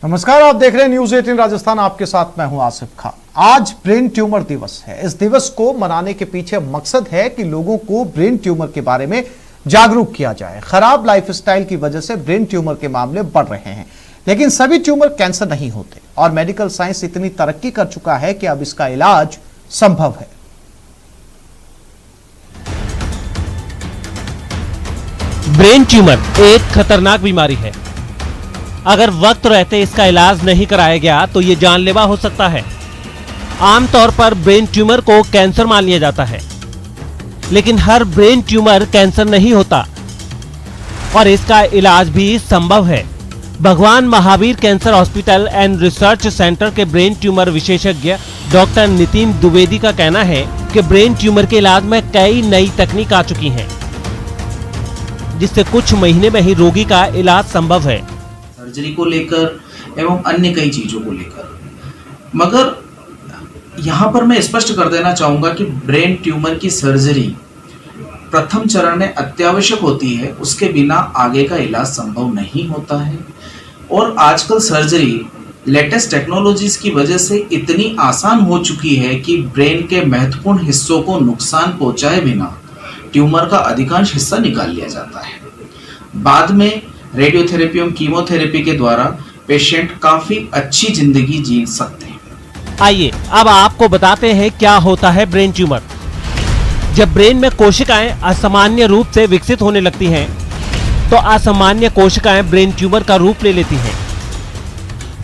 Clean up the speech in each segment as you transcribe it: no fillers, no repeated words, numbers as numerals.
नमस्कार, आप देख रहे हैं न्यूज 18 राजस्थान। आपके साथ मैं हूं आसिफ खान। आज ब्रेन ट्यूमर दिवस है। इस दिवस को मनाने के पीछे मकसद है कि लोगों को ब्रेन ट्यूमर के बारे में जागरूक किया जाए। खराब लाइफस्टाइल की वजह से ब्रेन ट्यूमर के मामले बढ़ रहे हैं, लेकिन सभी ट्यूमर कैंसर नहीं होते और मेडिकल साइंस इतनी तरक्की कर चुका है कि अब इसका इलाज संभव है। ब्रेन ट्यूमर एक खतरनाक बीमारी है। अगर वक्त रहते इसका इलाज नहीं कराया गया तो ये जानलेवा हो सकता है। आमतौर पर ब्रेन ट्यूमर को कैंसर मान लिया जाता है, लेकिन हर ब्रेन ट्यूमर कैंसर नहीं होता और इसका इलाज भी संभव है। भगवान Mahavir cancer hospital and research centre के ब्रेन ट्यूमर विशेषज्ञ डॉक्टर नितिन द्विवेदी का कहना है कि ब्रेन ट्यूमर के इलाज में कई नई तकनीक आ चुकी हैं, जिससे कुछ महीने में ही रोगी का इलाज संभव है। सर्जरी को लेकर एवं अन्य कई चीजों को लेकर, मगर यहाँ पर मैं स्पष्ट कर देना चाहूंगा कि ब्रेन ट्यूमर की सर्जरी प्रथम चरण में अत्यावश्यक होती है, उसके बिना आगे का इलाज संभव नहीं होता है। और आजकल सर्जरी लेटेस्ट टेक्नोलॉजीज की वजह से इतनी आसान हो चुकी है कि ब्रेन के महत्वपूर्ण हिस्सों को नुकसान पहुंचाए बिना ट्यूमर का अधिकांश हिस्सा निकाल लिया जाता है। बाद में रेडियोथेरेपी एवं कीमोथेरेपी के द्वारा पेशेंट काफी अच्छी जिंदगी जी सकते हैं। आइए अब आपको बताते हैं क्या होता है ब्रेन ट्यूमर। जब ब्रेन में कोशिकाएं असामान्य रूप से विकसित होने लगती हैं, तो असामान्य कोशिकाएं ब्रेन ट्यूमर का रूप ले लेती हैं।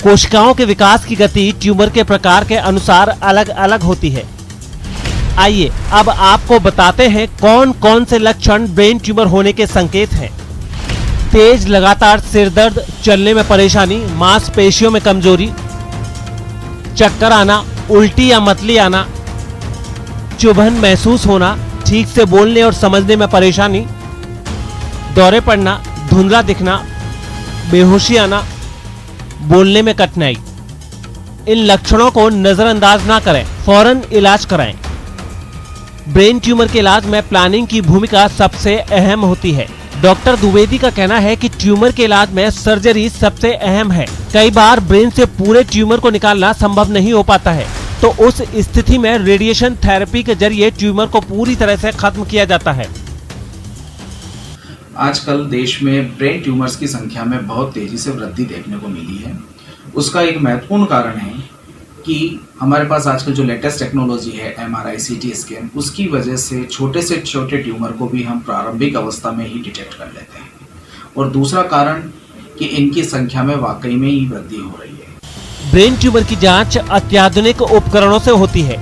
कोशिकाओं के विकास की गति ट्यूमर के प्रकार के अनुसार अलग अलग होती है। आइए अब आपको बताते हैं कौन कौन से लक्षण ब्रेन ट्यूमर होने के संकेत हैं। तेज लगातार सिर दर्द, चलने में परेशानी, मांसपेशियों में कमजोरी, चक्कर आना, उल्टी या मतली आना, चुभन महसूस होना, ठीक से बोलने और समझने में परेशानी, दौरे पड़ना, धुंधला दिखना, बेहोशी आना, बोलने में कठिनाई। इन लक्षणों को नजरअंदाज ना करें, फौरन इलाज कराएं। ब्रेन ट्यूमर के इलाज में प्लानिंग की भूमिका सबसे अहम होती है। डॉक्टर द्विवेदी का कहना है कि ट्यूमर के इलाज में सर्जरी सबसे अहम है। कई बार ब्रेन से पूरे ट्यूमर को निकालना संभव नहीं हो पाता है, तो उस स्थिति में रेडिएशन थेरेपी के जरिए ट्यूमर को पूरी तरह से खत्म किया जाता है। आजकल देश में ब्रेन ट्यूमर्स की संख्या में बहुत तेजी से वृद्धि देखने को मिली है। उसका एक महत्वपूर्ण कारण है कि हमारे पास आजकल जो लेटेस्ट टेक्नोलॉजी है MRI CT स्कैन, उसकी वजह से छोटे ट्यूमर को भी हम प्रारंभिक अवस्था में ही डिटेक्ट कर लेते हैं। और दूसरा कारण कि इनकी संख्या में वाकई में ही वृद्धि हो रही है। ब्रेन ट्यूमर की जांच अत्याधुनिक उपकरणों से होती है,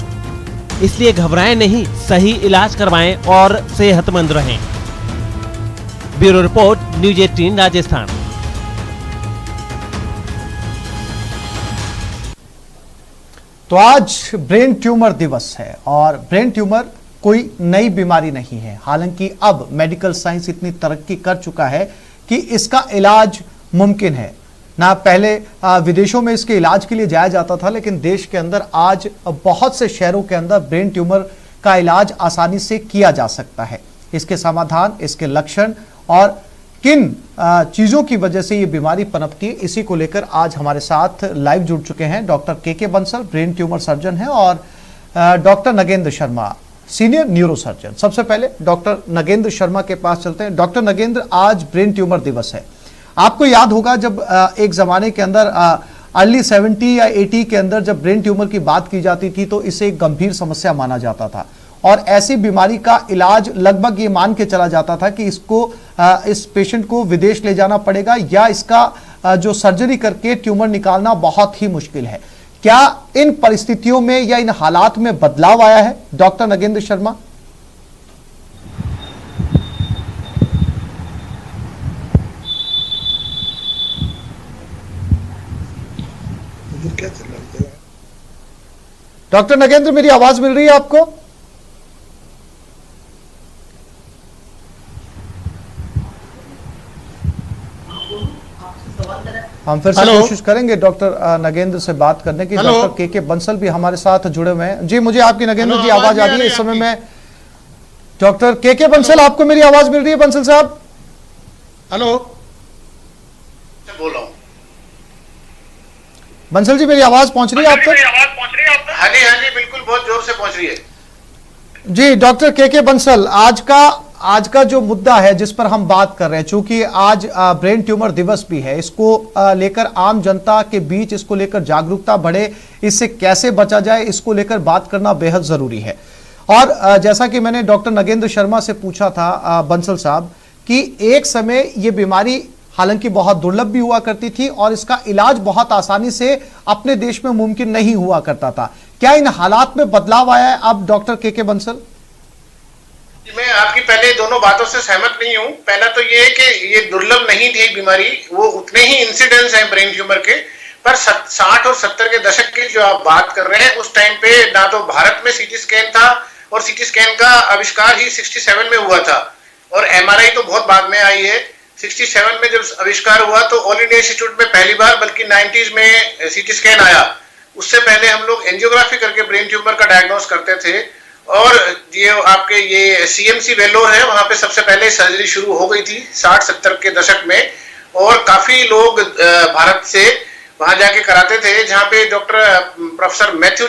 इसलिए घबराएं नहीं, सही इलाज करवाएं और सेहतमंद रहें। Bureau report, news 18 Rajasthan. तो आज ब्रेन ट्यूमर दिवस है और ब्रेन ट्यूमर कोई नई बीमारी नहीं है। हालांकि अब मेडिकल साइंस इतनी तरक्की कर चुका है कि इसका इलाज मुमकिन है। ना पहले विदेशों में इसके इलाज के लिए जाया जाता था, लेकिन देश के अंदर आज बहुत से शहरों के अंदर ब्रेन ट्यूमर का इलाज आसानी से किया जा सकता है। इसके समाधान, इसके लक्षण और किन चीजों की वजह से ये बीमारी पनपती है, इसी को लेकर आज हमारे साथ लाइव जुड़ चुके हैं डॉक्टर के बंसल, ब्रेन ट्यूमर सर्जन हैं, और doctor Nagendra Sharma, senior neuro surgeon. सबसे पहले डॉक्टर नगेंद्र शर्मा के पास चलते हैं। डॉक्टर नगेंद्र, आज ब्रेन ट्यूमर दिवस है। आपको याद होगा जब एक जमाने के अंदर अर्ली 70 या 80 के अंदर जब ब्रेन ट्यूमर की बात की जाती थी तो इसे एक गंभीर समस्या माना जाता था और ऐसी बीमारी का इलाज लगभग ये मान के चला जाता था कि इस पेशेंट को विदेश ले जाना पड़ेगा या इसका जो सर्जरी करके ट्यूमर निकालना बहुत ही मुश्किल है। क्या इन परिस्थितियों में या इन हालात में बदलाव आया है डॉक्टर नगेंद्र शर्मा? डॉक्टर नगेंद्र, मेरी आवाज मिल रही है आपको? हम फिर से कोशिश करेंगे डॉक्टर नगेंद्र से बात करने की। डॉक्टर के बंसल भी हमारे साथ जुड़े हुए हैं। जी, मुझे आपकी नगेंद्र जी आवाज आ रही है इस समय। मैं डॉक्टर के बंसल, आपको मेरी आवाज मिल रही है बंसल साहब? हेलो, बोल रहा हूं। बंसल जी मेरी आवाज पहुंच रही है आप तक? हाँ जी बिल्कुल, बहुत जोर से पहुंच रही है जी डॉक्टर के बंसल, आज का जो मुद्दा है जिस पर हम बात कर रहे हैं, चूंकि आज ब्रेन ट्यूमर दिवस भी है, इसको लेकर आम जनता के बीच इसको लेकर जागरूकता बढ़े, इससे कैसे बचा जाए, इसको लेकर बात करना बेहद जरूरी है। और जैसा कि मैंने डॉक्टर नगेंद्र शर्मा से पूछा था बंसल साहब कि एक समय ये बीमारी हालांकि बहुत दुर्लभ भी हुआ करती थी और इसका इलाज बहुत आसानी से अपने देश में मुमकिन नहीं हुआ करता था, क्या इन हालात में बदलाव आया है अब डॉक्टर के बंसल? मैं आपकी पहले दोनों बातों से सहमत नहीं हूं। पहला तो ये है कि ये दुर्लभ नहीं थी बीमारी, वो उतने ही इंसिडेंस हैं ब्रेन ट्यूमर के, पर 60 और 70 के दशक की जो आप बात कर रहे हैं, उस टाइम पे ना तो भारत में सीटी स्कैन था, और सीटी स्कैन का आविष्कार ही 67 में हुआ था, और एमआरआई तो बहुत बाद में आई है। 67 में जब आविष्कार हुआ तो ऑल इंडिया इंस्टीट्यूट में पहली बार, बल्कि 90s में सीटी स्कैन आया। उससे पहले हम लोग एंजियोग्राफी करके ब्रेन ट्यूमर का डायग्नोस करते थे, और ये आपके ये सीएमसी वेल्लोर है, वहां पे सबसे पहले सर्जरी शुरू हो गई थी 60-70 के दशक में, और काफी लोग भारत से वहां जाके कराते थे, जहां पे डॉक्टर प्रोफेसर मैथ्यू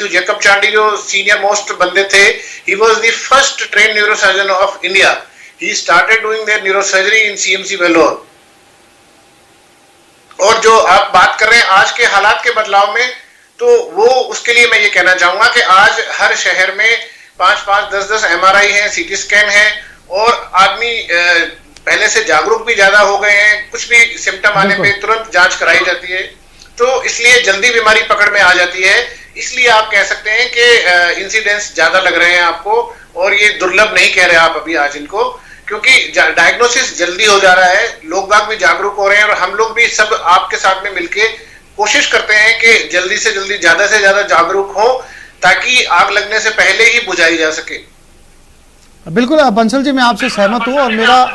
जैकब चांडी जो सीनियर मोस्ट बंदे थे, he was the first train neurosurgeon of India. He started doing there neurosurgery in CMC Vellore. और जो आप बात कर रहे हैं आज के हालात के बदलाव में, तो वो उसके लिए मैं ये कहना चाहूंगा कि आज हर शहर में 5-5, 10-10 एमआरआई है, सीटी स्कैन है, और आदमी पहले से जागरूक भी ज्यादा हो गए हैं। कुछ भी सिम्टम आने पे तुरंत जांच कराई जाती है, तो इसलिए जल्दी बीमारी पकड़ में आ जाती है। इसलिए आप कह सकते हैं कि इंसिडेंस ज्यादा लग रहे हैं आपको, और ये दुर्लभ नहीं कह रहे आप अभी आज इनको, क्योंकि डायग्नोसिस जल्दी हो जा रहा है, लोग बाग भी जागरूक हो रहे हैं, और हम लोग भी सब आपके साथ में मिलके कोशिश करते हैं कि जल्दी से जल्दी ज्यादा से ज्यादा जागरूक हो, ताकि आग लगने से पहले ही बुझाई जा सके। बिल्कुल बंसल जी, मैं आपसे सहमत हूं, और मेरा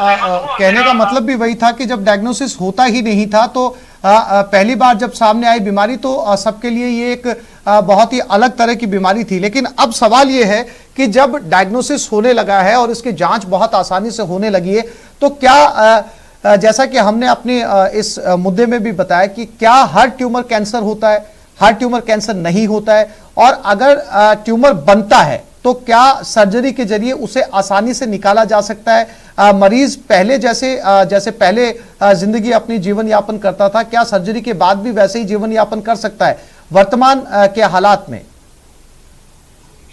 कहने का मतलब भी वही था कि जब डायग्नोसिस होता ही नहीं था, तो पहली बार जब सामने आई बीमारी तो सबके लिए ये एक बहुत ही अलग तरह की बीमारी थी। लेकिन अब सवाल ये है कि जब डायग्नोसिस होने लगा है और इसकी जांच बहुत आसानी से होने लगी है, तो क्या जैसा कि हमने अपने इस मुद्दे में भी बताया कि क्या हर ट्यूमर कैंसर होता है, हर ट्यूमर कैंसर नहीं होता है, और अगर ट्यूमर बनता है तो क्या सर्जरी के जरिए उसे आसानी से निकाला जा सकता है? मरीज पहले जैसे पहले जिंदगी अपनी जीवन यापन करता था, क्या सर्जरी के बाद भी वैसे ही जीवन यापन कर सकता है वर्तमान के हालात में?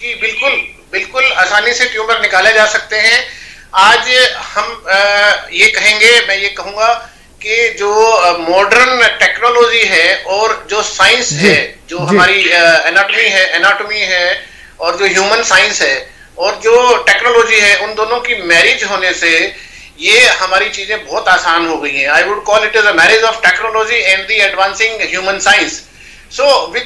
जी बिल्कुल आसानी से ट्यूमर निकाले जा सकते हैं। आज हम ये कहेंगे, मैं ये कहूंगा कि जो मॉडर्न टेक्नोलॉजी है और जो साइंस है, जो हमारी एनाटॉमी है और जो ह्यूमन साइंस है और जो टेक्नोलॉजी है, उन दोनों की मैरिज होने से ये हमारी चीजें बहुत आसान हो गई हैं। I would call it as a marriage of technology and the advancing human science. So with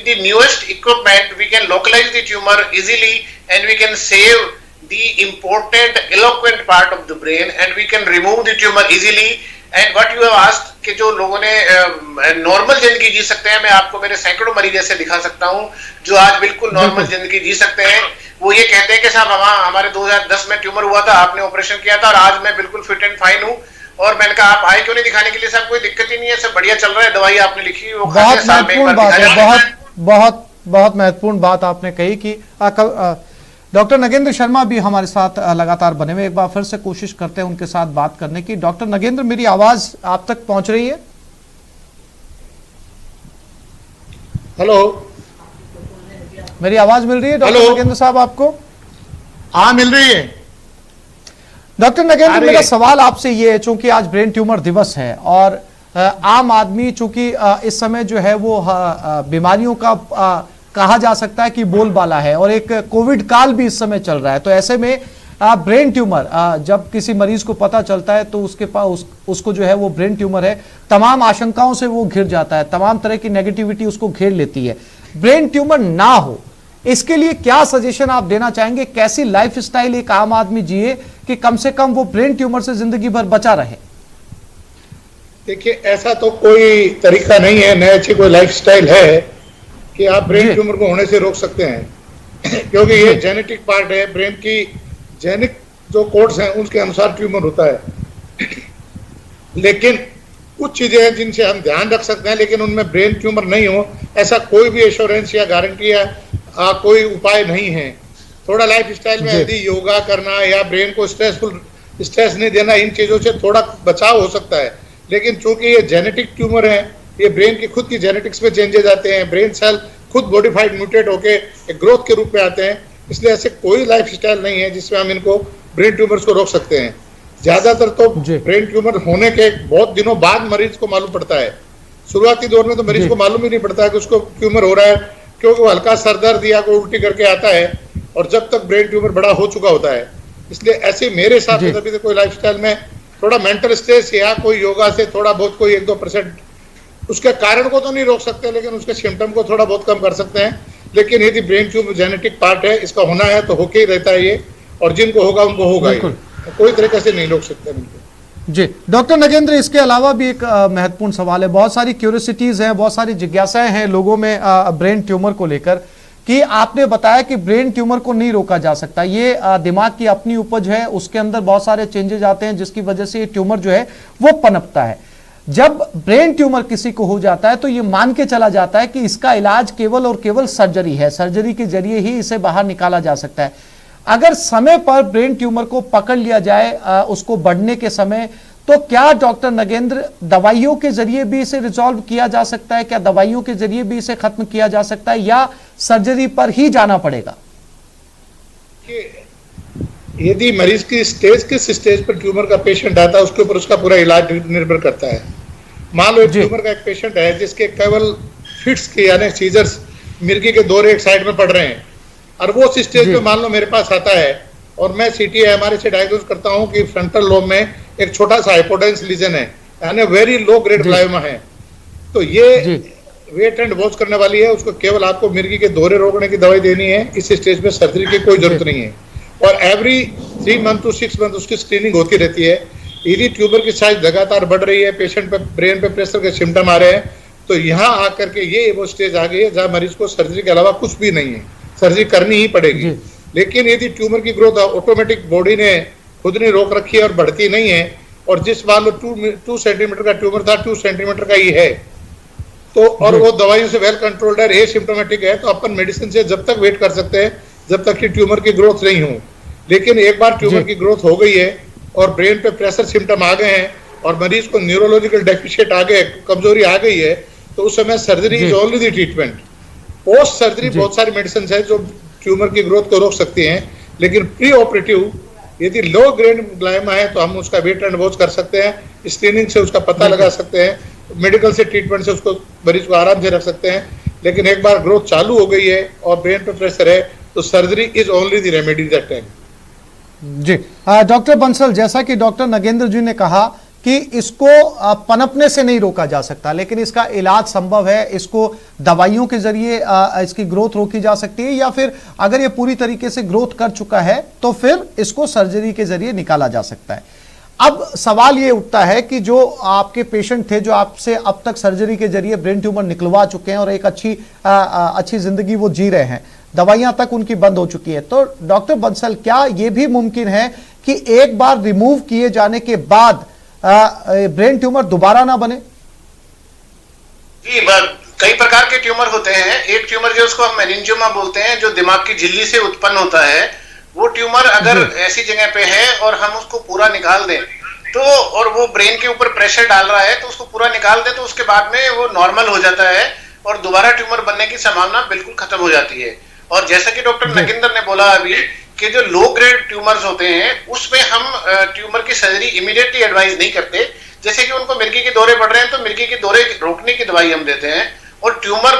the newest equipment, we can localize the tumor easily, and we can save the important eloquent part of the brain, and we can remove the tumor easily. And what you have asked कि जो लोगों ने normal जिंदगी जी सकते हैं, मैं आपको मेरे सैकड़ों मरीज ऐसे दिखा सकता हूं जो आज बिल्कुल नॉर्मल जिंदगी जी सकते हैं। वो ये कहते हैं कि साहब हमारे 2010 में ट्यूमर हुआ था, आपने ऑपरेशन किया था, और आज मैं बिल्कुल फिट एंड फाइन हूँ। और मैंने कहा आप आए क्यों नहीं दिखाने के लिए? साहब कोई दिक्कत ही नहीं है, सब बढ़िया चल रहा है, दवाई आपने लिखी वो बहुत महत्वपूर्ण बात है, बहुत महत्वपूर्ण बात आपने कही कि डॉक्टर नगेंद्र शर्मा भी हमारे साथ लगातार बने हुए, एक बार फिर से कोशिश करते हैं उनके साथ बात करने की। डॉक्टर नगेंद्र, मेरी आवाज आप तक पहुंच रही है? हेलो, मेरी आवाज मिल रही है डॉक्टर नगेंद्र साहब आपको? हाँ मिल रही है। डॉक्टर नगेंद्र, मेरा सवाल आपसे ये है, चूंकि आज ब्रेन ट्यूमर दिवस है और आम आदमी चूंकि इस समय जो है वो बीमारियों का कहा जा सकता है कि बोलबाला है, और एक कोविड काल भी इस समय चल रहा है, तो ऐसे में ब्रेन ट्यूमर जब किसी मरीज को पता चलता है तो उसके पास उसको जो है वो ब्रेन ट्यूमर है, तमाम आशंकाओं से वो घिर जाता है, तमाम तरह की नेगेटिविटी उसको घेर लेती है। ब्रेन ट्यूमर ना हो, इसके लिए क्या सजेशन आप देना चाहेंगे? कैसी लाइफ स्टाइल एक आम आदमी जिए कि कम से कम वो ब्रेन ट्यूमर से जिंदगी भर बचा रहे? देखिए, ऐसा तो कोई तरीका नहीं है, न अच्छी कोई लाइफ स्टाइल है कि आप ब्रेन ट्यूमर को होने से रोक सकते हैं, क्योंकि ये जेनेटिक पार्ट है, ब्रेन की जेनेटिक जो कोड्स हैं उसके अनुसार ट्यूमर होता है। लेकिन कुछ चीजें हैं जिनसे हम ध्यान रख सकते हैं, लेकिन उनमें ब्रेन ट्यूमर नहीं हो ऐसा कोई भी एश्योरेंस या गारंटी या कोई उपाय नहीं है। थोड़ा लाइफ स्टाइल में यदि योगा करना या ब्रेन को स्ट्रेस नहीं देना, इन चीजों से थोड़ा बचाव हो सकता है। लेकिन चूंकि ये जेनेटिक ट्यूमर है, ये ब्रेन की खुद की जेनेटिक्स में चेंजेस आते हैं, ब्रेन सेल खुद मॉडिफाइड म्यूटेट होके एक ग्रोथ के रूप में आते हैं, इसलिए ऐसे कोई लाइफ स्टाइल नहीं है जिसमें हम इनको ब्रेन ट्यूमर्स को रोक सकते हैं। ज्यादातर तो ब्रेन ट्यूमर होने के बहुत दिनों बाद मरीज को मालूम पड़ता है। शुरुआती दौर में तो मरीज को मालूम ही नहीं पड़ता है कि उसको ट्यूमर हो रहा है, क्योंकि वो हल्का सर दर्द या कोई उल्टी करके आता है और जब तक ब्रेन ट्यूमर बड़ा हो चुका होता है। इसलिए ऐसे मेरे हिसाब से तभी तो कोई लाइफस्टाइल में थोड़ा मेंटल स्ट्रेस या कोई योगा से थोड़ा बहुत कोई 1-2% उसके कारण को तो नहीं रोक सकते, लेकिन उसके सिम्टम को थोड़ा बहुत कम कर सकते हैं। लेकिन यदि ब्रेन ट्यूमर जेनेटिक पार्ट है, इसका होना है तो होके ही रहता है ये, और जिनको होगा उनको होगा ही, कोई तरीके से नहीं रोक सकते इनको। जी डॉक्टर नगेंद्र, इसके अलावा भी एक महत्वपूर्ण सवाल है, बहुत सारी क्यूरियोसिटीज हैं, बहुत सारी जिज्ञासाएं हैं लोगों में ब्रेन ट्यूमर को लेकर, कि आपने बताया कि ब्रेन ट्यूमर को नहीं रोका जा सकता, ये दिमाग की अपनी उपज है, उसके अंदर बहुत सारे चेंजेस आते हैं जिसकी वजह से ये ट्यूमर जो है वो पनपता है। जब ब्रेन ट्यूमर किसी को हो जाता है तो ये मान के चला जाता है कि इसका इलाज केवल और केवल सर्जरी है, सर्जरी के जरिए ही इसे बाहर निकाला जा सकता है। अगर समय पर ब्रेन ट्यूमर को पकड़ लिया जाए उसको बढ़ने के समय, तो क्या डॉक्टर नगेंद्र दवाइयों के जरिए भी इसे रिजॉल्व किया जा सकता है? क्या दवाइयों के जरिए भी इसे खत्म किया जा सकता है या सर्जरी पर ही जाना पड़ेगा? यदि मरीज की स्टेज किस स्टेज पर ट्यूमर का पेशेंट आता है उसके ऊपर उसका पूरा इलाज निर्भर करता है। मान लो एक ट्यूमर का एक पेशेंट है जिसके केवल फिट्स के यानी सीजर्स मिर्गी के दौरे एक साइड में पड़ रहे हैं, और वो उस स्टेज पे मान लो मेरे पास आता है और मैं CT/MRI से डायग्नोज करता हूं कि फ्रंटल लोब में एक छोटा सा हाइपोटेंस लीजन है, यानी वेरी लो ग्रेड ग्लायोमा है, तो ये वेट एंड वॉच करने वाली है। उसको केवल आपको मिर्गी के दौरे रोकने की दवाई देनी है, इस स्टेज में सर्जरी की कोई जरूरत नहीं है। और एवरी 3 मंथ to 6 मंथ उसकी स्क्रीनिंग होती रहती है। यदि ट्यूमर की साइज लगातार बढ़ रही है, पेशेंट पे ब्रेन पे प्रेशर के सिम्टम आ रहे हैं, तो यहाँ आकर के ये वो स्टेज आ गई है जहाँ मरीज को सर्जरी के अलावा कुछ भी नहीं है, सर्जरी करनी ही पड़ेगी। लेकिन यदि ट्यूमर की ग्रोथ ऑटोमेटिक बॉडी ने खुद ने रोक रखी है और बढ़ती नहीं है, और जिस मान लो 2 सेंटीमीटर का ट्यूमर था 2 सेंटीमीटर का ही है, तो और वो दवाइयों से वेल कंट्रोल्ड है, एसिम्प्टोमेटिक है, तो अपन मेडिसिन से जब तक वेट कर सकते हैं जब तक कि ट्यूमर की ग्रोथ नहीं हो। लेकिन एक बार ट्यूमर की ग्रोथ हो गई है और ब्रेन पे प्रेशर सिम्टम आ गए हैं और मरीज को न्यूरोलॉजिकल डेफिशिएट आ गए, कमजोरी आ गई है, तो उस समय surgery is only the treatment. Post surgery बहुत सारी मेडिसिन है जो ट्यूमर की ग्रोथ को रोक सकती हैं, लेकिन प्री ऑपरेटिव यदि लो ग्रेड ग्लायोमा है तो हम उसका वेट एंड वॉच कर सकते हैं, स्क्रीनिंग से उसका पता लगा सकते हैं, मेडिकल से ट्रीटमेंट से उसको मरीज को आराम से रख सकते हैं। लेकिन एक बार ग्रोथ चालू हो गई है और ब्रेन पे प्रेशर है तो surgery is only the remedy that time. जी डॉक्टर बंसल, जैसा कि डॉक्टर नगेंद्र जी ने कहा कि इसको पनपने से नहीं रोका जा सकता, लेकिन इसका इलाज संभव है, इसको दवाइयों के जरिए इसकी ग्रोथ रोकी जा सकती है, या फिर अगर ये पूरी तरीके से ग्रोथ कर चुका है तो फिर इसको सर्जरी के जरिए निकाला जा सकता है। अब सवाल ये उठता है कि जो आपके पेशेंट थे जो आपसे अब तक सर्जरी के जरिए ब्रेन ट्यूमर निकलवा चुके हैं और एक अच्छी जिंदगी वो जी रहे हैं, दवाइयां तक उनकी बंद हो चुकी है, तो डॉक्टर बंसल क्या ये भी मुमकिन है कि एक बार रिमूव किए जाने के बाद ब्रेन ट्यूमर दोबारा ना बने? जी, कई प्रकार के ट्यूमर होते हैं। एक ट्यूमर जो उसको हम मेनिंजियोमा बोलते हैं, जो दिमाग की झिल्ली से उत्पन्न होता है, वो ट्यूमर अगर ऐसी जगह पे है और हम उसको पूरा निकाल दें तो, और वो ब्रेन के ऊपर प्रेशर डाल रहा है तो उसको पूरा निकाल दें तो उसके बाद में वो नॉर्मल हो जाता है और दोबारा ट्यूमर बनने की संभावना बिल्कुल खत्म हो जाती है। और जैसा कि डॉक्टर नगेंद्र ने बोला अभी कि जो लो ग्रेड ट्यूमर्स होते हैं उसमें हम ट्यूमर की सर्जरी इमीडिएटली एडवाइज नहीं करते। जैसे कि उनको मिर्गी के दौरे बढ़ रहे हैं तो मिर्गी के दौरे रोकने की दवाई हम देते हैं, और ट्यूमर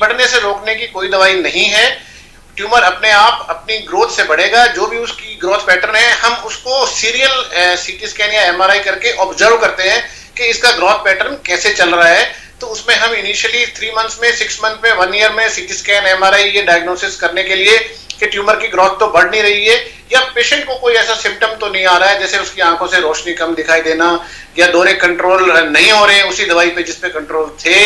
बढ़ने से रोकने की कोई दवाई नहीं है। ट्यूमर अपने आप अपनी ग्रोथ से बढ़ेगा, जो भी उसकी ग्रोथ पैटर्न है हम उसको सीरियल CT स्कैन या MRI करके ऑब्जर्व करते हैं कि इसका ग्रोथ पैटर्न कैसे चल रहा है। तो उसमें हम इनिशियली 3 मंथ्स में, 6 मंथ में, 1 ईयर में CT स्कैन MRI ये डायग्नोसिस करने के लिए कि ट्यूमर की ग्रोथ तो बढ़ नहीं रही है या पेशेंट को कोई ऐसा सिम्टम तो नहीं आ रहा है जैसे उसकी आंखों से रोशनी कम दिखाई देना या दौरे कंट्रोल नहीं हो रहे हैं उसी दवाई पे जिसपे कंट्रोल थे,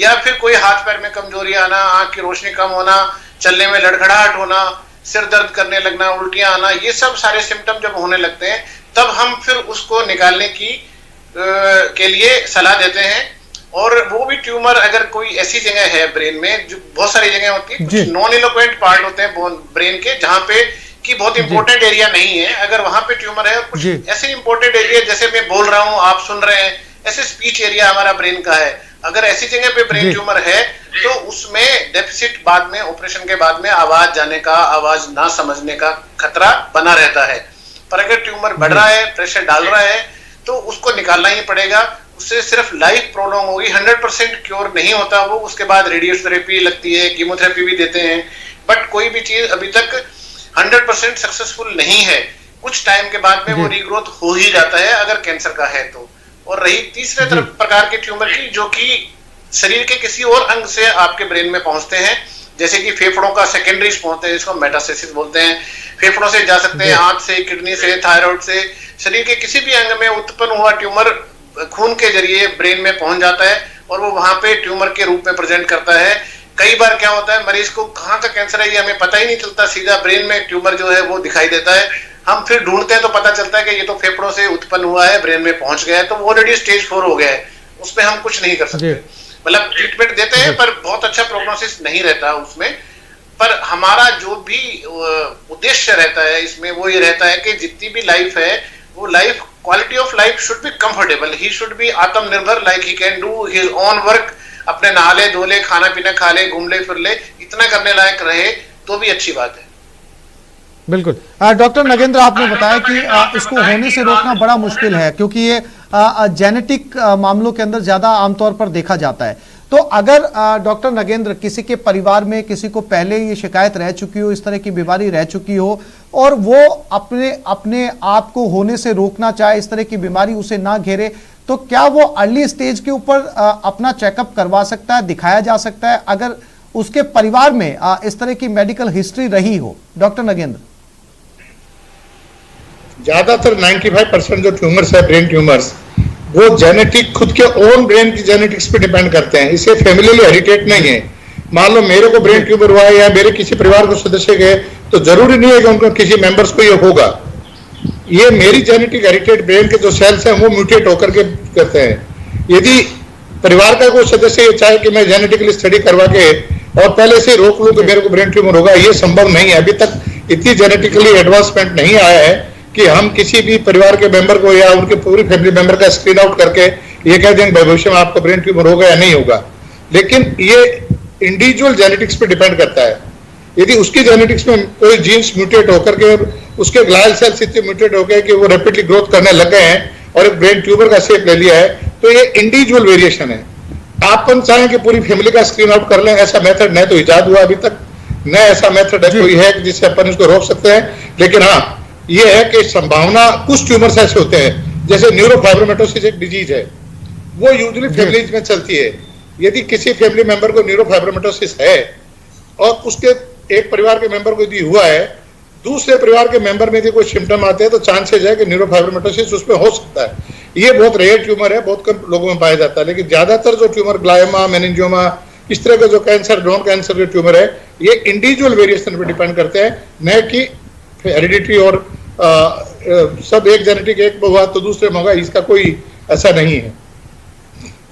या फिर कोई हाथ पैर में कमजोरी आना, आंख की रोशनी कम होना, चलने में लड़खड़ाहट होना, सिर दर्द करने लगना, उल्टियां आना, ये सब सारे सिम्टम जब होने लगते हैं तब हम फिर उसको निकालने की के लिए सलाह देते हैं। और वो भी ट्यूमर अगर कोई ऐसी जगह है ब्रेन में, जो बहुत सारी जगह होती है, कुछ नॉन इलोक्वेंट पार्ट होते हैं ब्रेन के जहां पे कि बहुत इंपॉर्टेंट एरिया नहीं है, अगर वहां पे ट्यूमर है, और कुछ ऐसे इंपॉर्टेंट एरिया जैसे मैं बोल रहा हूं आप सुन रहे हैं, ऐसे स्पीच एरिया हमारा ब्रेन का है, अगर ऐसी जगह पे ब्रेन ट्यूमर है तो उसमें डेफिसिट बाद में ऑपरेशन के बाद में आवाज जाने का, आवाज ना समझने का खतरा बना रहता है। पर अगर ट्यूमर बढ़ रहा है, प्रेशर डाल रहा है, तो उसको निकालना ही पड़ेगा। उससे सिर्फ लाइफ प्रोलॉन्ग होगी, 100% क्योर नहीं होता वो, उसके बाद रेडियोथेरेपी लगती है, कीमोथेरेपी भी देते हैं, बट कोई भी चीज अभी तक 100% सक्सेसफुल नहीं है। कुछ टाइम के बाद में वो रीग्रोथ हो ही जाता है अगर कैंसर का है तो। और रही तीसरे प्रकार के ट्यूमर की, जो कि शरीर के किसी और अंग से आपके ब्रेन में पहुंचते हैं, जैसे कि फेफड़ों का सेकेंडरीज पहुंचते हैं, जिसको मेटास्टेसिस बोलते हैं। फेफड़ों से जा सकते हैं, आंत से, किडनी से, थायराइड से, शरीर के किसी भी अंग में उत्पन्न हुआ ट्यूमर खून के जरिए ब्रेन में पहुंच जाता है और वो वहां पे ट्यूमर के रूप में प्रेजेंट करता है। कई बार क्या होता है, मरीज को कहाँ का कैंसर है ये हमें पता ही नहीं चलता, सीधा ब्रेन में ट्यूमर जो है वो दिखाई देता है। हम फिर ढूंढते हैं तो पता चलता है कि ये तो फेफड़ों से उत्पन्न हुआ है, ब्रेन में पहुंच गया है, तो वो ऑलरेडी स्टेज 4 हो गया है, उसमें हम कुछ नहीं कर सकते। मतलब ट्रीटमेंट देते हैं पर बहुत अच्छा प्रोग्नोसिस नहीं रहता उसमें। पर हमारा जो भी उद्देश्य रहता है इसमें वो ये रहता है कि जितनी भी लाइफ है वो life, quality of life should be comfortable, he should be आत्मनिर्भर, like he can do his own work, अपने नहा ले, धो ले, खाना पीना खा ले, घूम ले, फिर ले, इतना करने लायक रहे तो भी अच्छी बात है। बिल्कुल। डॉक्टर नगेंद्र, आपने बताया कि इसको होने से रोकना बड़ा मुश्किल है क्योंकि ये जेनेटिक मामलों के अंदर ज्यादा आमतौर पर देखा जाता है। तो अगर डॉक्टर नगेंद्र किसी के परिवार में किसी को पहले ये शिकायत रह चुकी हो, इस तरह की बीमारी रह चुकी हो, और वो अपने आप को होने से रोकना चाहे, इस तरह की बीमारी उसे ना घेरे, तो क्या वो अर्ली स्टेज के ऊपर अपना चेकअप करवा सकता है, दिखाया जा सकता है, अगर उसके परिवार में इस तरह की मेडिकल हिस्ट्री रही हो? डॉक्टर नगेंद्र, ज्यादातर 95% जो ट्यूमर्स है, ब्रेन ट्यूमर्स, वो जेनेटिक, खुद के ओन ब्रेन की जेनेटिक्स पे डिपेंड करते हैं, इसे फैमिली हेरिटेट नहीं है। मान लो मेरे को ब्रेन ट्यूमर हुआ है या मेरे किसी परिवार को सदस्य गए, तो जरूरी नहीं है कि उनको किसी मेंबर्स को ये होगा। ये मेरी जेनेटिक हेरिटेट ब्रेन के जो सेल्स हैं वो म्यूटेट होकर के करते हैं। यदि परिवार का कोई सदस्य ये चाहे कि मैं जेनेटिकली स्टडी करवा के और पहले से रोक लूं कि मेरे को ब्रेन ट्यूमर होगा, ये संभव नहीं है। अभी तक इतनी जेनेटिकली एडवांसमेंट नहीं आया है कि हम किसी भी परिवार के मेंबर को या उनके पूरी फैमिली मेंबर का स्क्रीन आउट करके ये कह देंगे भविष्य में आपको ब्रेन ट्यूमर होगा या नहीं होगा। लेकिन ये इंडिविजुअल जेनेटिक्स पे डिपेंड करता है। यदि उसकी जेनेटिक्स में कोई जीन्स म्यूटेट होकर के उसके ग्लायल सेल्स इतने म्यूटेट हो गए कि वो रैपिडली ग्रोथ करने लग गए हैं और एक ब्रेन ट्यूमर का शेप ले लिया है, तो ये इंडिविजुअल वेरिएशन है। आप चाहें कि पूरी फैमिली का स्क्रीन आउट कर लें, ऐसा मेथड न तो इजाद हुआ अभी तक, न ऐसा मेथड है कोई है जिससे अपन इसको रोक सकते हैं। लेकिन हाँ, ये है कि संभावना, कुछ ट्यूमर्स ऐसे होते हैं जैसे न्यूरोफाइब्रोमेटोसिस एक डिजीज है, वो यूजुअली फैमिलीज में चलती है। यदि किसी फैमिली मेंबर को न्यूरोफाइब्रोमेटोसिस है और उसके एक परिवार के मेंबर को यदि हुआ है, दूसरे परिवार के मेंबर में यदि कोई सिम्टम आते हैं, तो चांसेस है कि न्यूरोफाइब्रोमेटोसिस उसमें हो सकता है। ये बहुत रेयर ट्यूमर है, बहुत कम लोगों में पाया जाता है। लेकिन ज्यादातर जो ट्यूमर, ग्लायोमा, मेनिंजियोमा, इस तरह के जो कैंसर, नॉन कैंसर के ट्यूमर है, ये इंडिविजुअल वेरिएशन पर डिपेंड करते हैं, न कि हेरिडिटी और सब एक जेनेटिक एक हुआ तो दूसरे में होगा, इसका कोई ऐसा नहीं है।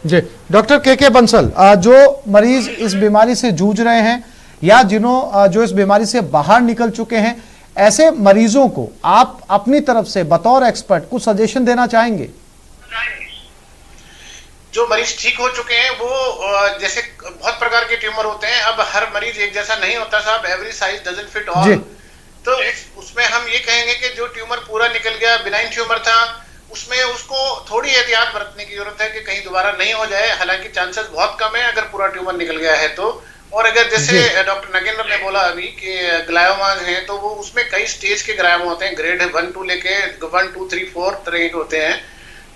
जी डॉक्टर के बंसल, जो मरीज इस बीमारी से जूझ रहे हैं या जो इस बीमारी से बाहर निकल चुके हैं, ऐसे मरीजों को आप अपनी तरफ से बतौर एक्सपर्ट कुछ सजेशन देना चाहेंगे? जो मरीज ठीक हो चुके हैं वो, जैसे बहुत प्रकार के ट्यूमर होते हैं, अब हर मरीज एक जैसा नहीं होता साहब, every size doesn't fit all. तो उसमें हम ये कहेंगे कि जो ट्यूमर पूरा निकल गया, बिनाइन ट्यूमर था, उसमें उसको थोड़ी एहतियात बरतने की जरूरत है कि कहीं दोबारा नहीं हो जाए। हालांकि चांसेस बहुत कम है अगर पूरा ट्यूमर निकल गया है तो। और अगर जैसे डॉक्टर नगेंद्र ने बोला अभी कि ग्लायोमास हैं, तो वो उसमें कई स्टेज के ग्लायोमा होते हैं, ग्रेड 1 2 लेके 1 2 3 4 तरह के होते हैं।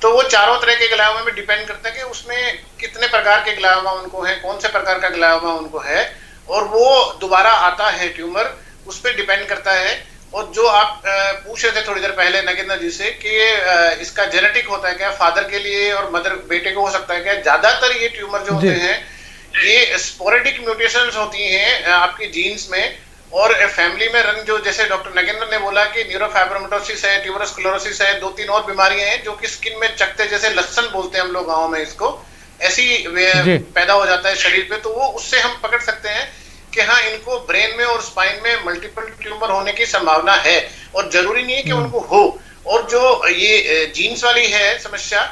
तो वो चारों तरह के ग्लायोमा में डिपेंड करता है कि उसमें कितने प्रकार के ग्लायोमा उनको है, कौन से प्रकार का ग्लायोमा उनको है, और वो दोबारा आता है ट्यूमर, उस पर डिपेंड करता है। और जो आप पूछ रहे थे थोड़ी देर पहले नगेंद्र जी से कि इसका जेनेटिक होता है क्या, फादर के लिए और मदर, बेटे को हो सकता है क्या? ज्यादातर ये ट्यूमर जो होते हैं ये स्पोरेडिक म्यूटेशंस होती हैं आपके जीन्स में, और फैमिली में रंग जो जैसे डॉक्टर नगेंद्र ने बोला कि न्यूरोफाइब्रोमेटोसिस है, ट्यूबरस क्लोरोसिस है, 2-3 और बीमारियां हैं जो कि स्किन में चकते जैसे लक्षण बोलते हैं हम लोग गाँव में इसको, ऐसी पैदा हो जाता है शरीर पे, तो वो उससे हम पकड़ सकते हैं कि हाँ इनको ब्रेन में और स्पाइन में मल्टीपल ट्यूमर होने की संभावना है, और जरूरी नहीं है कि उनको हो। और जो ये जीन्स वाली है समस्या,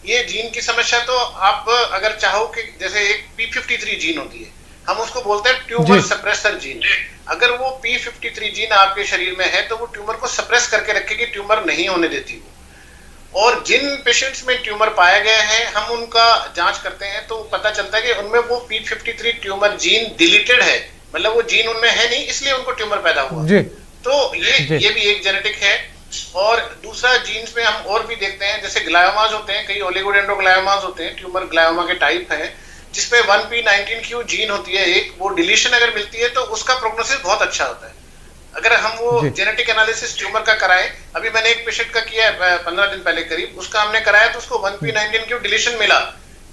ये जीन की समस्या तो आप अगर चाहो कि जैसे एक P53 जीन होती है, हम उसको बोलते हैं ट्यूमर सप्रेसर जीन। अगर वो P53 जीन आपके शरीर में है तो वो ट्यूमर को सप्रेस करके रखेगी, ट्यूमर नहीं होने देती वो। और जिन पेशेंट्स में ट्यूमर पाया गया है हम उनका जांच करते हैं तो पता चलता है कि उनमें वो P53 ट्यूमर जीन डिलीटेड है, मतलब वो जीन उनमें है नहीं, इसलिए उनको ट्यूमर पैदा हुआ। तो ये भी एक जेनेटिक है। और दूसरा जीन्स में हम और भी देखते हैं, जैसे ग्लायोमास होते हैं, कई ओलिगोडेंड्रोग्लायोमास होते हैं, ट्यूमर ग्लायोमा के टाइप हैं, जिसपे 1p19q जीन होती है एक, वो डिलीशन अगर मिलती है तो उसका प्रोग्नोसिस बहुत अच्छा होता है। अगर हम वो जेनेटिक एनालिसिस ट्यूमर का कराएं, अभी मैंने एक पेशेंट का किया है 15 दिन पहले करीब, उसका हमने कराया तो उसको 1p19q डिलीशन मिला,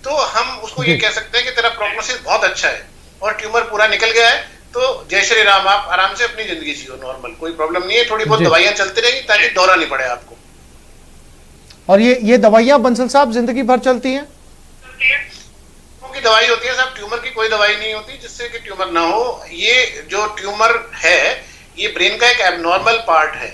तो हम उसको ये कह सकते हैं कि तेरा प्रोग्नोसिस बहुत अच्छा है और ट्यूमर पूरा निकल गया है, तो जय श्री राम, आप आराम से अपनी जिंदगी जियो नॉर्मल, कोई प्रॉब्लम नहीं है, थोड़ी बहुत दवाइयां चलती रहेगी ताकि दौरा नहीं पड़े आपको। और ये दवाइयां बंसल साहब जिंदगी भर चलती हैं? की दवाई होती है साहब, ट्यूमर की कोई दवाई नहीं होती जिससे कि ट्यूमर ना हो। ये जो ट्यूमर है ये ब्रेन का एक एबनॉर्मल पार्ट है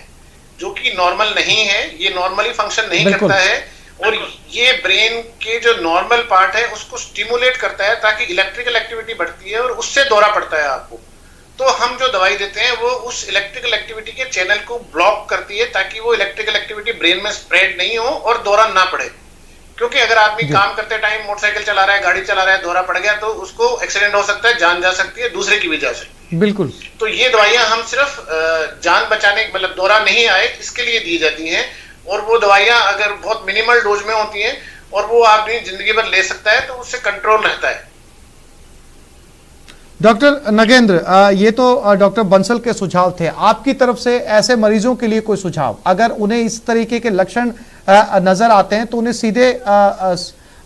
जो कि नॉर्मल नहीं है, ये नॉर्मली फंक्शन नहीं करता है, और ये ब्रेन के जो नॉर्मल पार्ट है उसको स्टिमुलेट करता है ताकि इलेक्ट्रिकल एक्टिविटी बढ़ती है और उससे दौरा पड़ता है आपको। तो हम जो दवाई देते हैं वो उस इलेक्ट्रिकल एक्टिविटी के चैनल को ब्लॉक करती है ताकि वो इलेक्ट्रिकल एक्टिविटी ब्रेन में स्प्रेड नहीं हो और दौरा ना पड़े। क्योंकि अगर आदमी काम करते टाइम मोटरसाइकिल चला रहा है, गाड़ी चला रहा है, दौरा पड़ गया तो उसको एक्सीडेंट हो सकता है, जान जा सकती है, दूसरे की भी जा सकती है। बिल्कुल। तो ये दवाइयां हम सिर्फ जान बचाने, मतलब दौरा नहीं आए इसके लिए दी जाती हैं, और वो दवाइयां अगर बहुत मिनिमल डोज में होती हैं और वो आदमी जिंदगी भर ले सकता है तो उससे कंट्रोल रहता है। डॉक्टर नगेंद्र, ये तो डॉक्टर बंसल के सुझाव थे, आपकी तरफ से ऐसे मरीजों के लिए कोई सुझाव, अगर उन्हें इस तरीके के लक्षण नजर आते हैं तो उन्हें सीधे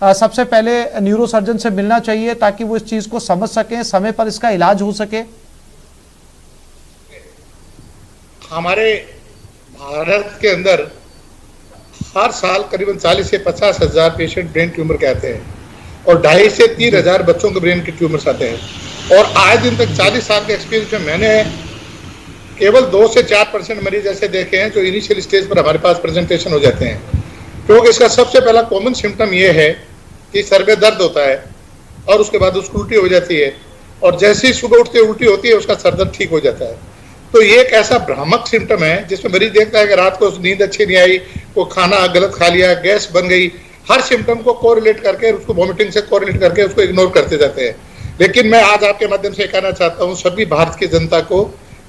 सबसे पहले न्यूरोसर्जन से मिलना चाहिए ताकि वो इस चीज को समझ सकें, समय पर इसका इलाज हो सके? हमारे भारत के अंदर हर साल करीबन 40 से 50 हजार पेशेंट ब्रेन ट्यूमर के आते हैं और 2.5 से 3 हजार बच्चों को ब्रेन के ट्यूमर्स आते हैं। और आज दिन तक 40 साल के एक्सपीरियंस में मैंने केवल 2 से 4% मरीज ऐसे देखे हैं जो इनिशियल स्टेज पर हमारे पास प्रेजेंटेशन हो जाते हैं। क्योंकि इसका सबसे पहला कॉमन सिम्टम ये है कि सर में दर्द होता है और उसके बाद उसको उल्टी हो जाती है, और जैसे ही सुबह उठते उल्टी होती है उसका सर दर्द ठीक हो जाता है। तो ये एक ऐसा भ्रामक सिम्टम है जिसमें मरीज देखता है कि रात को नींद अच्छी नहीं आई, वो खाना गलत खा लिया, गैस बन गई, हर सिम्टम को कोरिलेट करके, उसको वॉमिटिंग से कोरिलेट करके उसको इग्नोर करते जाते हैं। लेकिन मैं आज आपके माध्यम से कहना चाहता हूँ सभी भारत की जनता को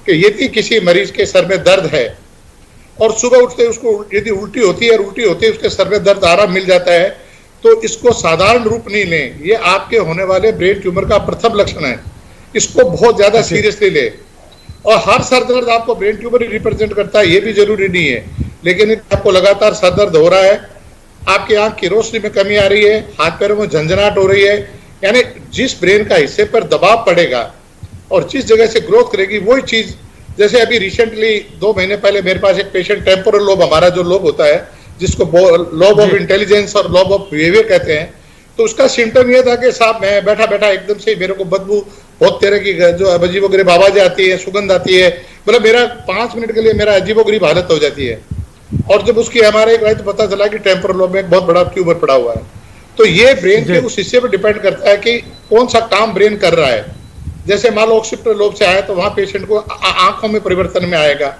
कि यदि किसी मरीज के सर में दर्द है और सुबह उठते उसको यदि उल्टी होती है और उल्टी होती है उसके सर में दर्द आराम मिल जाता है, तो इसको साधारण रूप नहीं लें, ये आपके होने वाले ब्रेन ट्यूमर का प्रथम लक्षण है। इसको बहुत ज्यादा सीरियसली ले, और हर सर दर्द आपको ब्रेन ट्यूमर ही रिप्रेजेंट करता है ये भी जरूरी नहीं है, लेकिन आपको लगातार सर दर्द हो रहा है, आपकी आंख की रोशनी में कमी आ रही है, हाथ पैरों में झंझनाहट हो रही है, यानी जिस ब्रेन का हिस्से पर दबाव पड़ेगा और जिस जगह से ग्रोथ करेगी वही चीज। जैसे अभी रिसेंटली 2 महीने पहले मेरे पास एक पेशेंट, टेम्पोरल लोब, हमारा जो लोब होता है जिसको लोब ऑफ इंटेलिजेंस और लोब ऑफ बिहेवियर कहते हैं, तो उसका सिम्टम यह था कि साहब मैं बैठा बैठा एकदम से मेरे को बदबू बहुत तरह की जो अजीबोगरीब आवाजें आती है, सुगंध आती है, मतलब मेरा 5 मिनट के लिए मेरा अजीबोगरीब हालत हो जाती है। और जब उसकी हमारे एक रात पता चला कि टेम्पोरल लोब में एक बहुत बड़ा ट्यूमर पड़ा हुआ है। तो ये ब्रेन के उस हिस्से पर डिपेंड करता है कि कौन सा काम ब्रेन कर रहा है। जैसे मान लो ऑक्सीपिटल लोब से आया तो वहां पेशेंट को आंखों में परिवर्तन में आएगा,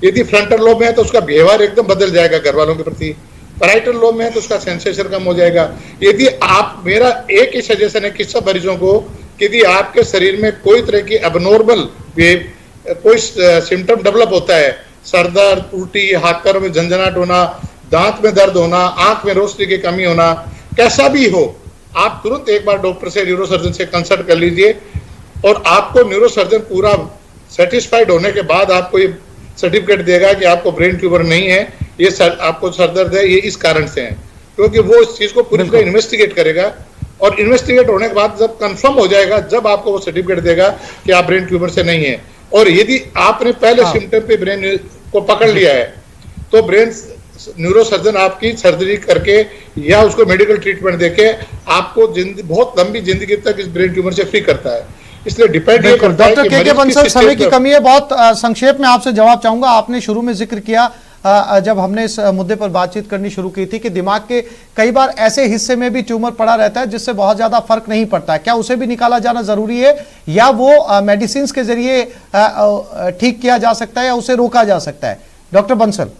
यदि फ्रंटल लोब में है तो उसका बिहेवियर एकदम बदल जाएगा घर वालों के प्रति, पैराइटल लोब में है तो उसका सेंसेशन कम हो जाएगा। यदि आप, मेरा एक ही सजेशन है कि सब मरीजों को, यदि आपके शरीर में कोई तरह की एबनॉर्मल कोई सिम्टम डेवलप होता है, सर दर्द, उल्टी, हाथ पैरों में झंझनाहट होना, दांत में दर्द होना, आंख में रोशनी की कमी होना, कैसा भी हो, आप तुरंत एक बार डॉक्टर से, न्यूरोसर्जन से कंसल्ट कर लीजिए, और आपको न्यूरोसर्जन पूरा सेटिस्फाइड होने के बाद आपको ये सर्टिफिकेट देगा कि आपको ब्रेन ट्यूमर नहीं है, ये आपको सर दर्द है, ये इस कारण से है, क्योंकि वो इस चीज को पूरी तरह इन्वेस्टिगेट करेगा, और इन्वेस्टिगेट होने के बाद जब कंफर्म हो जाएगा, जब आपको वो सर्टिफिकेट देगा कि आप ब्रेन ट्यूमर से नहीं है। और यदि आपने पहले सिम्टम पे ब्रेन को पकड़ लिया है तो ब्रेन न्यूरोसर्जन आपकी सर्जरी करके या उसको मेडिकल ट्रीटमेंट देके आपको बहुत लंबी जिंदगी तक इस ब्रेन ट्यूमर से फ्री करता है। इसलिए डिपेंड ये करता है डॉक्टर के बंसल, समय की कमी है, बहुत संक्षेप में आपसे जवाब चाहूंगा। आपने शुरू में जिक्र किया जब हमने इस मुद्दे पर बातचीत करनी शुरू की थी कि दिमाग के कई बार ऐसे हिस्से में भी ट्यूमर पड़ा रहता है जिससे बहुत ज्यादा फर्क नहीं पड़ता है, क्या उसे भी निकाला जाना जरूरी है या वो मेडिसिन के जरिए ठीक किया जा सकता है या उसे रोका जा सकता है? डॉक्टर बंसल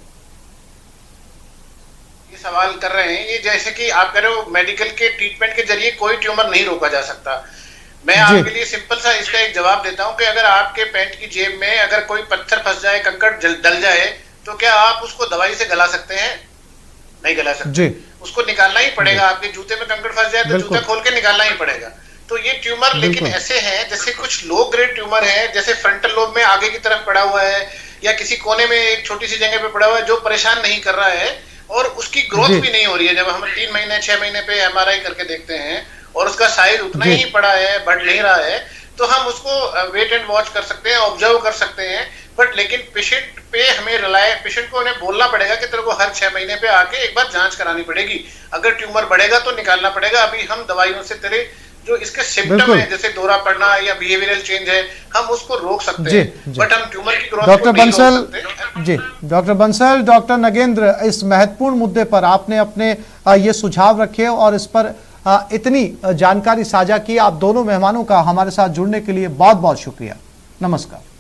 ये सवाल कर रहे हैं, ये जैसे कि आप कह रहे हो मेडिकल के ट्रीटमेंट के जरिए कोई ट्यूमर नहीं रोका जा सकता। मैं आपके लिए सिंपल सा इसका एक जवाब देता हूं कि अगर आपके पैंट की जेब में अगर कोई पत्थर फंस जाए, कंकड़ डल जाए, तो क्या आप उसको दवाई से गला सकते हैं? नहीं गला सकते जी। उसको निकालना ही पड़ेगा। आपके जूते में कंकड़ फंस जाए तो जूता खोल के निकालना ही पड़ेगा। तो ये ट्यूमर लेकिन ऐसे हैं जैसे कुछ लो ग्रेड ट्यूमर है, जैसे फ्रंटल लोब में आगे की तरफ पड़ा हुआ है या किसी कोने में एक छोटी सी जगह पे पड़ा हुआ है जो परेशान नहीं कर रहा है और उसकी ग्रोथ भी नहीं हो रही है। जब हम 3 महीने 6 महीने पे एमआरआई करके देखते हैं और उसका साइज उतना ही पड़ा है, बढ़ नहीं रहा है, तो हम उसको वेट एंड वॉच कर सकते हैं, ऑब्जर्व कर सकते हैं। बट लेकिन पेशेंट पे हमें पेशेंट को उन्हें बोलना पड़ेगा कि तेरे को हर 6 महीने पे आके एक बार जांच करानी पड़ेगी। अगर ट्यूमर बढ़ेगा तो निकालना पड़ेगा। अभी हम दवाइयों से तेरे जो इसके सिम्टम है जैसे दौरा पड़ना या बिहेवियरल चेंज है, हम उसको रोक सकते हैं, बट हम ट्यूमर की growth doctor Bansal ji, doctor Bansal, doctor Nagendra, इस महत्वपूर्ण मुद्दे पर आपने अपने ये सुझाव रखे और इस पर इतनी जानकारी साझा की। आप दोनों मेहमानों का हमारे साथ जुड़ने के लिए बहुत बहुत शुक्रिया। नमस्कार।